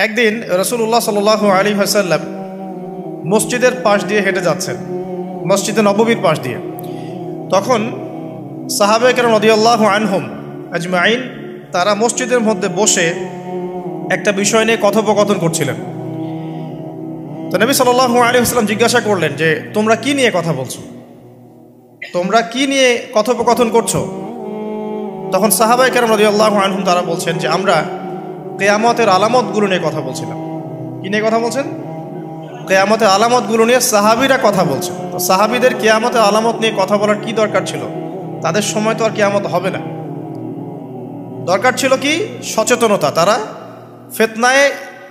একদিন রাসূলুল্লাহ সাল্লাল্লাহু আলাইহি ওয়াসাল্লাম মসজিদের পাশ দিয়ে হেঁটে যাচ্ছেন, মসজিদে নববীর পাশ দিয়ে। তখন সাহাবায়ে কেরাম রাদিয়াল্লাহু আনহুম আজমাইন তারা মসজিদের মধ্যে বসে একটা বিষয় নিয়ে কথোপকথন করছিলেন। তো নবী সাল্লাল্লাহু আলাইহি ওয়াসাল্লাম জিজ্ঞাসা করলেন যে তোমরা কি নিয়ে কথা বলছো, তোমরা কি নিয়ে কথোপকথন করছো? তখন সাহাবায়ে কেরাম রাদিয়াল্লাহু আনহুম তারা বলছেন যে আমরা কিয়ামতের আলামতগুলো নিয়ে কথা বলছিলাম। কি নিয়ে কথা বলছেন? কিয়ামতের আলামতগুলো নিয়ে সাহাবীরা কথা বলছেন। তো সাহাবীদের কিয়ামতের আলামত নিয়ে কথা বলার কি দরকার ছিল? তাদের সময় তো আর কিয়ামত হবে না। দরকার ছিল কি? সচেতনতা। তারা ফিতনায়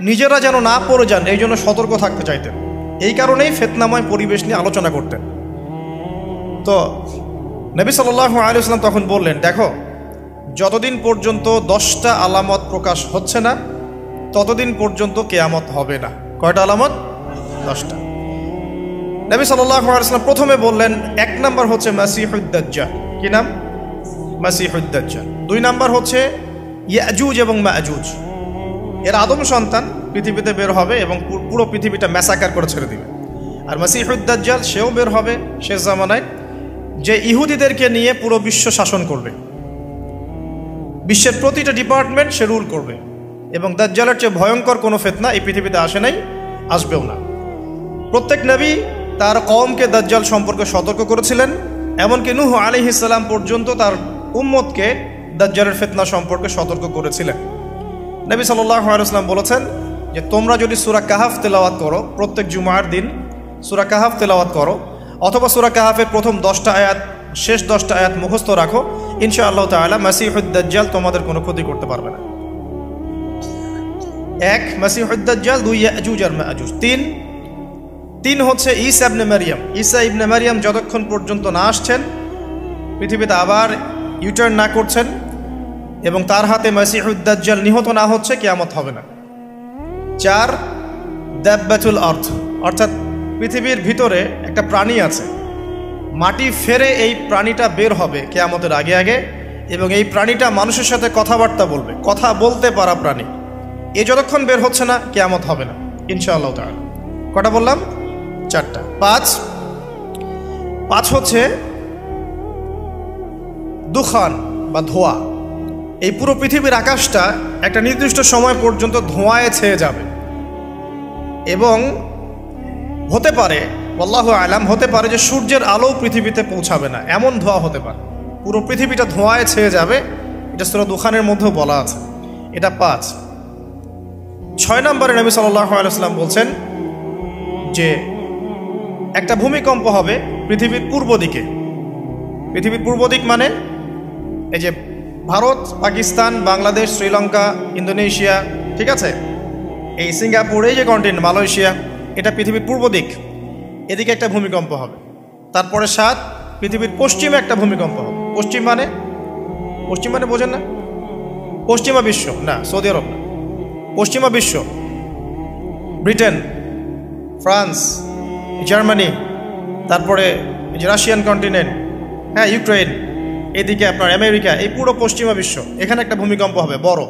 নিজেরা যেন না পড়ে যান এই জন্য সতর্ক থাকতে চাইতেন। এই কারণেই ফিতনাময় পরিবেশ নিয়ে আলোচনা করতেন। তো নবী সাল্লাল্লাহু আলাইহি ওয়াসাল্লাম তখন বললেন, দেখো, যতদিন পর্যন্ত 10টা আলামত প্রকাশ হচ্ছে না ততদিন পর্যন্ত কিয়ামত হবে না। কয়টা আলামত? 10টা। নবী সাল্লাল্লাহু আলাইহি ওয়াসাল্লাম প্রথমে বললেন 1 নাম্বার হচ্ছে মাসিহুদ দাজ্জাল। কি নাম? মাসিহুদ দাজ্জাল। 2 নাম্বার হচ্ছে ইয়াজুজ এবং মাজুজ। এর আদম সন্তান পৃথিবীতে বের হবে এবং পুরো পৃথিবীটা ম্যাসাকার করে ছেড়ে দিবে। আর মাসিহুদ দাজ্জাল সেও বের হবে শেষ জামানায়, যে ইহুদিদেরকে নিয়ে পুরো বিশ্ব শাসন করবে, বিশ্বের প্রতিটা ডিপার্টমেন্ট সে রুল করবে। এবং দাজ্জালের চেয়ে ভয়ঙ্কর কোনো ফিতনা এই পৃথিবীতে আসে নাই, আসবেও না। প্রত্যেক নবী তার কওমকে দাজ্জাল সম্পর্কে সতর্ক করেছিলেন, এমনকি নূহ আলাইহিস সালাম পর্যন্ত তার উম্মতকে দাজ্জালের ফিতনা সম্পর্কে সতর্ক করেছিলেন। নবী সাল্লাল্লাহু আলাইহি ওয়াসাল্লাম বলেছেন যে তোমরা যদি সূরা কাহাফ তেলাওয়াত করো, প্রত্যেক জুমার দিন সূরা কাহাফ তেলাওয়াত করো, অথবা সূরা কাহাফের প্রথম 10টা আয়াত শেষ 10টা আয়াত মুখস্থ রাখো, ইনশাআল্লাহ তাআলা মাসিহুদ দাজ্জাল তোমাদের কোনো ক্ষতি করতে পারবে না। 1 মাসিহুদ দাজ্জাল, 2 ইয়াজুজ আর মাজুজ, 3 হচ্ছে ঈসা ইবনে মারইয়াম। ঈসা ইবনে মারইয়াম যতক্ষণ পর্যন্ত না আসছেন, পৃথিবীতে আবার ইউটার্ন না করছেন এবং তার হাতে মাসিহুদ দাজ্জাল নিহত না হচ্ছে, কিয়ামত হবে না। 4 দাব্বাতুল আরদ, অর্থাৎ পৃথিবীর ভিতরে একটা প্রাণী আছে, মাটি ফেরে এই প্রাণীটা বের হবে কিয়ামতের আগে আগে, এবং এই প্রাণীটা মানুষের সাথে কথাবার্তা বলবে, কথা বলতে পারা প্রাণী। এ যতক্ষণ বের হচ্ছে না কিয়ামত হবে না ইনশাআল্লাহ তাআলা। কটা বললাম? 4টা। 5 হচ্ছে দুখান বা ধোঁয়া। এই পুরো পৃথিবীর আকাশটা একটা নির্দিষ্ট সময় পর্যন্ত ধোঁয়ায় ছেয়ে যাবে এবং হতে পারে, আল্লাহু আলাম, হতে পারে যে সূর্যের আলো পৃথিবীতে পৌঁছাবে না, এমন ধোঁয়া হতে পারে। পুরো পৃথিবীটা ধোঁয়ায় ছেয়ে যাবে, এটা সূরা দুখানের মধ্যেও বলা আছে। এটা 5। 6 নম্বরে নবী সাল্লাল্লাহু আলাইহি ওয়াসাল্লাম বলছেন যে একটা ভূমিকম্প হবে পৃথিবীর পূর্ব দিকে। পৃথিবীর পূর্ব দিক মানে এই যে ভারত, পাকিস্তান, বাংলাদেশ, শ্রীলঙ্কা, ইন্দোনেশিয়া, ঠিক আছে, এই সিঙ্গাপুর, এই যে কন্টিনেন্ট, মালয়েশিয়া, এটা পৃথিবীর পূর্ব দিক। এদিকে একটা ভূমিকম্প হবে। তারপরে 7 পৃথিবীর পশ্চিমে একটা ভূমিকম্প হবে। পশ্চিম মানে বোঝেন না? পশ্চিমা বিশ্ব না, সৌদি আরব না, পশ্চিমা বিশ্ব, ব্রিটেন, ফ্রান্স, জার্মানি, তারপরে যে রাশিয়ান কন্টিনেন্ট, হ্যাঁ, ইউক্রেন, এদিকে আপনার আমেরিকা, এই পুরো পশ্চিমা বিশ্ব, এখানে একটা ভূমিকম্প হবে বড়।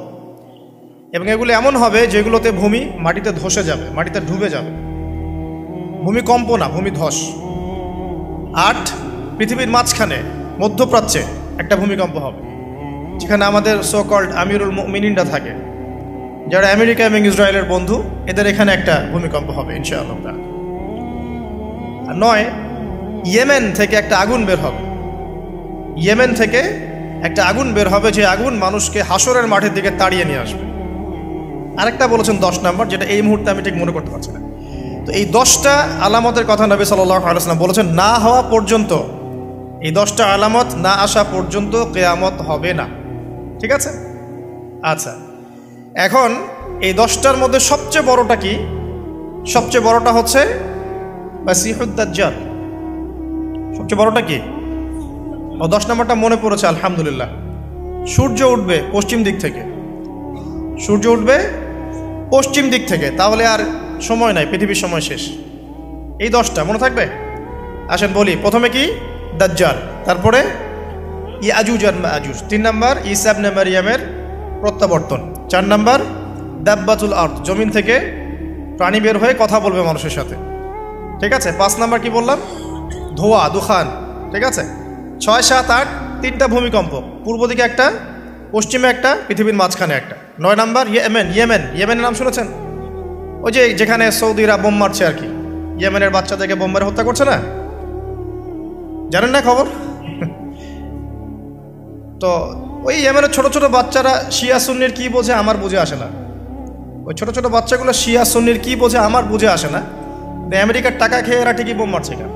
এবং এগুলো এমন হবে যেগুলোতে ভূমি মাটিতে ধসে যাবে, মাটিতে ডুবে যাবে। ভূমিকম্প না, ভূমিধস। 8 পৃথিবীর মাঝখানে মধ্যপ্রাচ্যে একটা ভূমিকম্প হবে, যেখানে আমাদের সো কল্ড আমিরুল মুমিনিনরা থাকে, যারা আমেরিকা এবং ইসরায়েলের বন্ধু, এদের এখানে একটা ভূমিকম্প হবে ইনশাআল্লাহ। আর 9 ইয়েমেন থেকে একটা আগুন বের হবে। ইয়েমেন থেকে একটা আগুন বের হবে, যে আগুন মানুষকে হাসরের মাঠের দিকে তাড়িয়ে নিয়ে আসবে। আরেকটা বলেছেন 10 নম্বর, যেটা এই মুহূর্তে আমি ঠিক মনে করতে পারছি না। তো এই 10টা আলামতের কথা নবী সাল্লাল্লাহু আলাইহি ওয়াসাল্লাম বলেছেন, না হওয়া পর্যন্ত, এই 10টা আলামত না আসা পর্যন্ত কিয়ামত হবে না। ঠিক আছে? আচ্ছা, এখন এই 10টার মধ্যে সবচেয়ে বড়টা কি? সবচেয়ে বড়টা হচ্ছে মাসিহুদ দাজ্জাল। সবচেয়ে বড়টা কি? 10 নম্বরটা মনে পড়েছে, আলহামদুলিল্লাহ। সূর্য উঠবে পশ্চিম দিক থেকে, সূর্য উঠবে পশ্চিম দিক থেকে। তাহলে আর সময় নাই, পৃথিবীর সময় শেষ। এই 10টা মনে থাকবে? আসেন বলি। প্রথমে কি? দাজ্জাল, তারপরে ইয়াজুজ আর মাজুজ, 3 নাম্বার ঈসা ইবনে মারইয়ামের প্রত্যাবর্তন, 4 নাম্বার দাব্বাতুল আরদ, জমিন থেকে প্রাণী বের হয়ে কথা বলবে মানুষের সাথে। ঠিক আছে, 5 নাম্বার কি বললাম? ধোঁয়া, দুখান। ঠিক আছে, 6, 7, 8 3টা ভূমিকম্প, পূর্ব দিকে একটা, পশ্চিমে একটা, পৃথিবীর মাঝখানে একটা। 9 নাম্বার ইয়েমেনের নাম শুনেছেন? ওই যে যেখানে সৌদিরা বোম মারছে আর কি, ইয়েমেনের বাচ্চাদেরকে বোম মেরে হত্যা করছে না, জানেন না খবর? তো ওই ইয়েমেনের ছোট ছোট বাচ্চারা শিয়া সুন্নির কি বোঝে আমার বুঝে আসে না। ওই ছোট ছোট বাচ্চাগুলো শিয়া সুন্নির কি বোঝে আমার বুঝে আসে না। আমেরিকার টাকা খেয়ে এরা ঠিকই বোম মারছে কেন?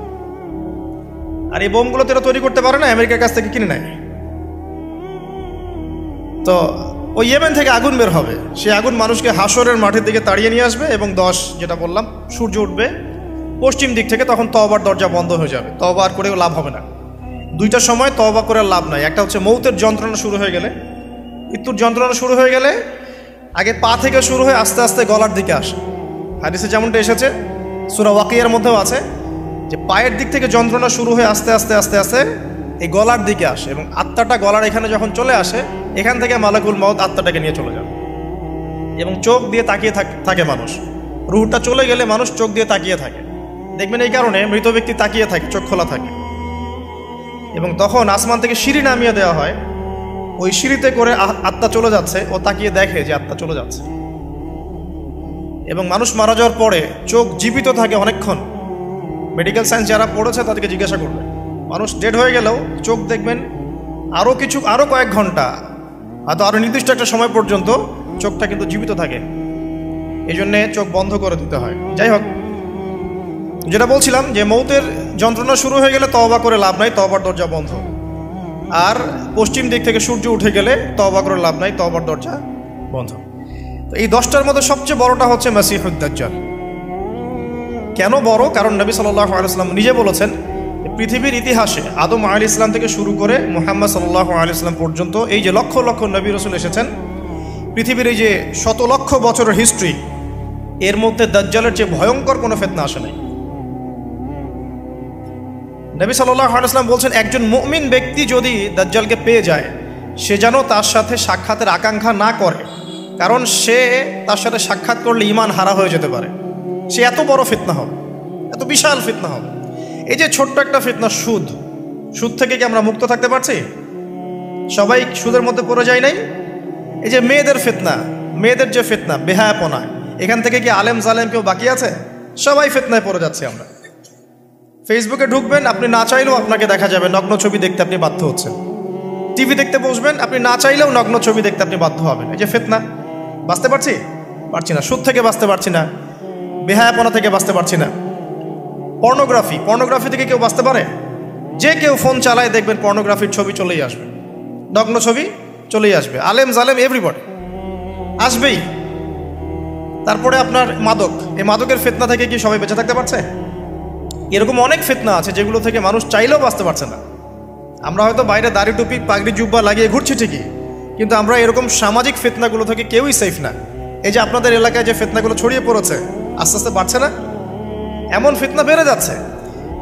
আর এই বোমগুলো তো এরা তৈরি করতে পারে না, আমেরিকার কাছ থেকে কিনে নেয়। তো ওই ইয়েমেন থেকে আগুন বের হবে, সেই আগুন মানুষকে হাসরের মাঠের দিকে তাড়িয়ে নিয়ে আসবে, এবং 10 যেটা বললাম সূর্য উঠবে পশ্চিম দিক থেকে, তখন তওবার দরজা বন্ধ হয়ে যাবে, তওবা আর করেও লাভ হবে না। 2টা সময় তওবা করে লাভ নাই। একটা হচ্ছে মৌতের যন্ত্রণা শুরু হয়ে গেলে, মৃত্যুর যন্ত্রণা শুরু হয়ে গেলে আগে পা থেকে শুরু হয়ে আস্তে আস্তে গলার দিকে আসে। হাদিসে যেমনটা এসেছে, সূরা ওয়াকিয়ার মধ্যেও আছে যে পায়ের দিক থেকে যন্ত্রণা শুরু হয়ে আস্তে আস্তে আস্তে আস্তে এই গলার দিকে আসে, এবং আত্মাটা গলার এখানে যখন চলে আসে, এখান থেকে মালাকুল মউত আত্মাটাকে নিয়ে চলে যাবে, এবং চোখ দিয়ে তাকিয়ে থাকে মানুষ। রুহটা চলে গেলে মানুষ চোখ দিয়ে তাকিয়ে থাকে, দেখবেন এই কারণে মৃত ব্যক্তি তাকিয়ে থাকে, চোখ খোলা থাকে। এবং তখন আসমান থেকে সিঁড়ি নামিয়ে দেওয়া হয়, ওই সিঁড়িতে করে আত্মা চলে যাচ্ছে, ও তাকিয়ে দেখে যে আত্মা চলে যাচ্ছে। এবং মানুষ মারা যাওয়ার পরে চোখ জীবিত থাকে অনেকক্ষণ। মেডিকেল সায়েন্স যারা পড়েছে তাদেরকে জিজ্ঞাসা করবে, মানুষ ডেড হয়ে গেলেও চোখ দেখবেন আরও কয়েক ঘন্টা, হয়তো আরও নির্দিষ্ট একটা সময় পর্যন্ত চোখটা কিন্তু জীবিত থাকে। এই জন্যে চোখ বন্ধ করে দিতে হয়। যাই হোক, যেটা বলছিলাম যে মৌতের যন্ত্রণা শুরু হয়ে গেলে তওবা করে লাভ নাই, তওবার দরজা বন্ধ। আর পশ্চিম দিক থেকে সূর্য উঠে গেলে তওবা করে লাভ নাই, তওবার দরজা বন্ধ। তো এই 10টার মধ্যে সবচেয়ে বড়টা হচ্ছে মাসিহুদ দাজ্জাল। কেন বড়? কারণ নবী সাল্লাল্লাহু আলাইহি ওয়াসাল্লাম নিজে বলেছেন, পৃথিবীর ইতিহাসে আদম আলাইহিস সালাম থেকে শুরু করে মুহাম্মদ সাল্লাল্লাহু আলাইহি ওয়াসাল্লাম পর্যন্ত এই যে লক্ষ লক্ষ নবী রাসূল এসেছেন, পৃথিবীর এই যে শত লক্ষ বছরের হিস্ট্রি, এর মধ্যে দাজ্জালের চেয়ে ভয়ঙ্কর কোনো ফিতনা আসে নাই। নবী সাল্লাল্লাহু আলাইহি ওয়াসাল্লাম বলছেন, একজন মুমিন ব্যক্তি যদি দাজ্জালকে পেয়ে যায়, সে যেন তার সাথে সাক্ষাতের আকাঙ্ক্ষা না করে, কারণ সে তার সাথে সাক্ষাৎ করলে ঈমান হারা হয়ে যেতে পারে। সে এত বড় ফিতনা হবে, এত বিশাল ফিতনা হবে। এই যে ছোট্ট একটা ফিতনা সুদ থেকে কি আমরা মুক্ত থাকতে পারছি? সবাই সুদের মধ্যে পড়ে যায় নাই? এই যে মেয়েদের যে ফিতনা, বেহায়াপনা, এখান থেকে কি আলেম জালেম কেউ বাকি আছে? সবাই ফিতনায় পড়ে যাচ্ছে আমরা। ফেসবুকে ঢুকবেন, আপনি না চাইলেও আপনাকে দেখা যাবে নগ্ন ছবি দেখতে আপনি বাধ্য হচ্ছেন। টিভি দেখতে বসবেন, আপনি না চাইলেও নগ্ন ছবি দেখতে আপনি বাধ্য হবেন। এই যে ফিতনা, বাঁচতে পারছি না, সুদ থেকে বাঁচতে পারছি না, বেহায়াপনা থেকে বাঁচতে পারছি না। পর্নোগ্রাফি থেকে কেউ বাঁচতে পারে? যে কেউ ফোন চালায় দেখবেন পর্নোগ্রাফির ছবি চলেই আসবে, নগ্ন ছবি চলেই আসবে। আলেম জালেম এভরিবডি আসবেই। তারপরে আপনার এই মাদকের ফিতনা থেকে কি সবাই বেঁচে থাকতে পারছে? এরকম অনেক ফিতনা আছে যেগুলো থেকে মানুষ চাইলেও বাঁচতে পারছে না। আমরা হয়তো বাইরে দাড়ি টুপি পাগড়ি জুব্বা লাগিয়ে ঘুরছি ঠিকই, কিন্তু আমরা এরকম সামাজিক ফিতনাগুলো থেকে কেউই সেফ না। এই যে আপনাদের এলাকায় যে ফিতনাগুলো ছড়িয়ে পড়েছে, আস্তে আস্তে বাড়ছে না? এমন ফিতনা বেড়ে যাচ্ছে।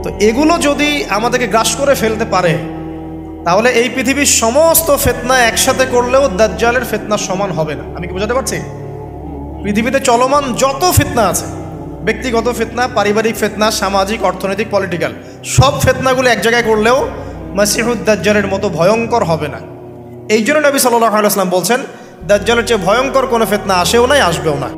তো এগুলো যদি আমাদেরকে গ্রাস করে ফেলতে পারে, তাহলে এই পৃথিবীর সমস্ত ফিতনা একসাথে করলেও দাজ্জালের ফিতনা সমান হবে না। আমি কি বোঝাতে পারছি? পৃথিবীতে চলমান যত ফিতনা আছে, ব্যক্তিগত ফিতনা, পারিবারিক ফিতনা, সামাজিক, অর্থনৈতিক, পলিটিক্যাল, সব ফিতনাগুলো এক জায়গায় করলেও মাসিহুদ দাজ্জালের মতো ভয়ঙ্কর হবে না। এই জন্য নবী সাল্লাল্লাহু আলাইহি ওয়াসাল্লাম বলছেন, দাজ্জালের চেয়ে ভয়ঙ্কর কোনো ফিতনা আসেও নাই, আসবেও না।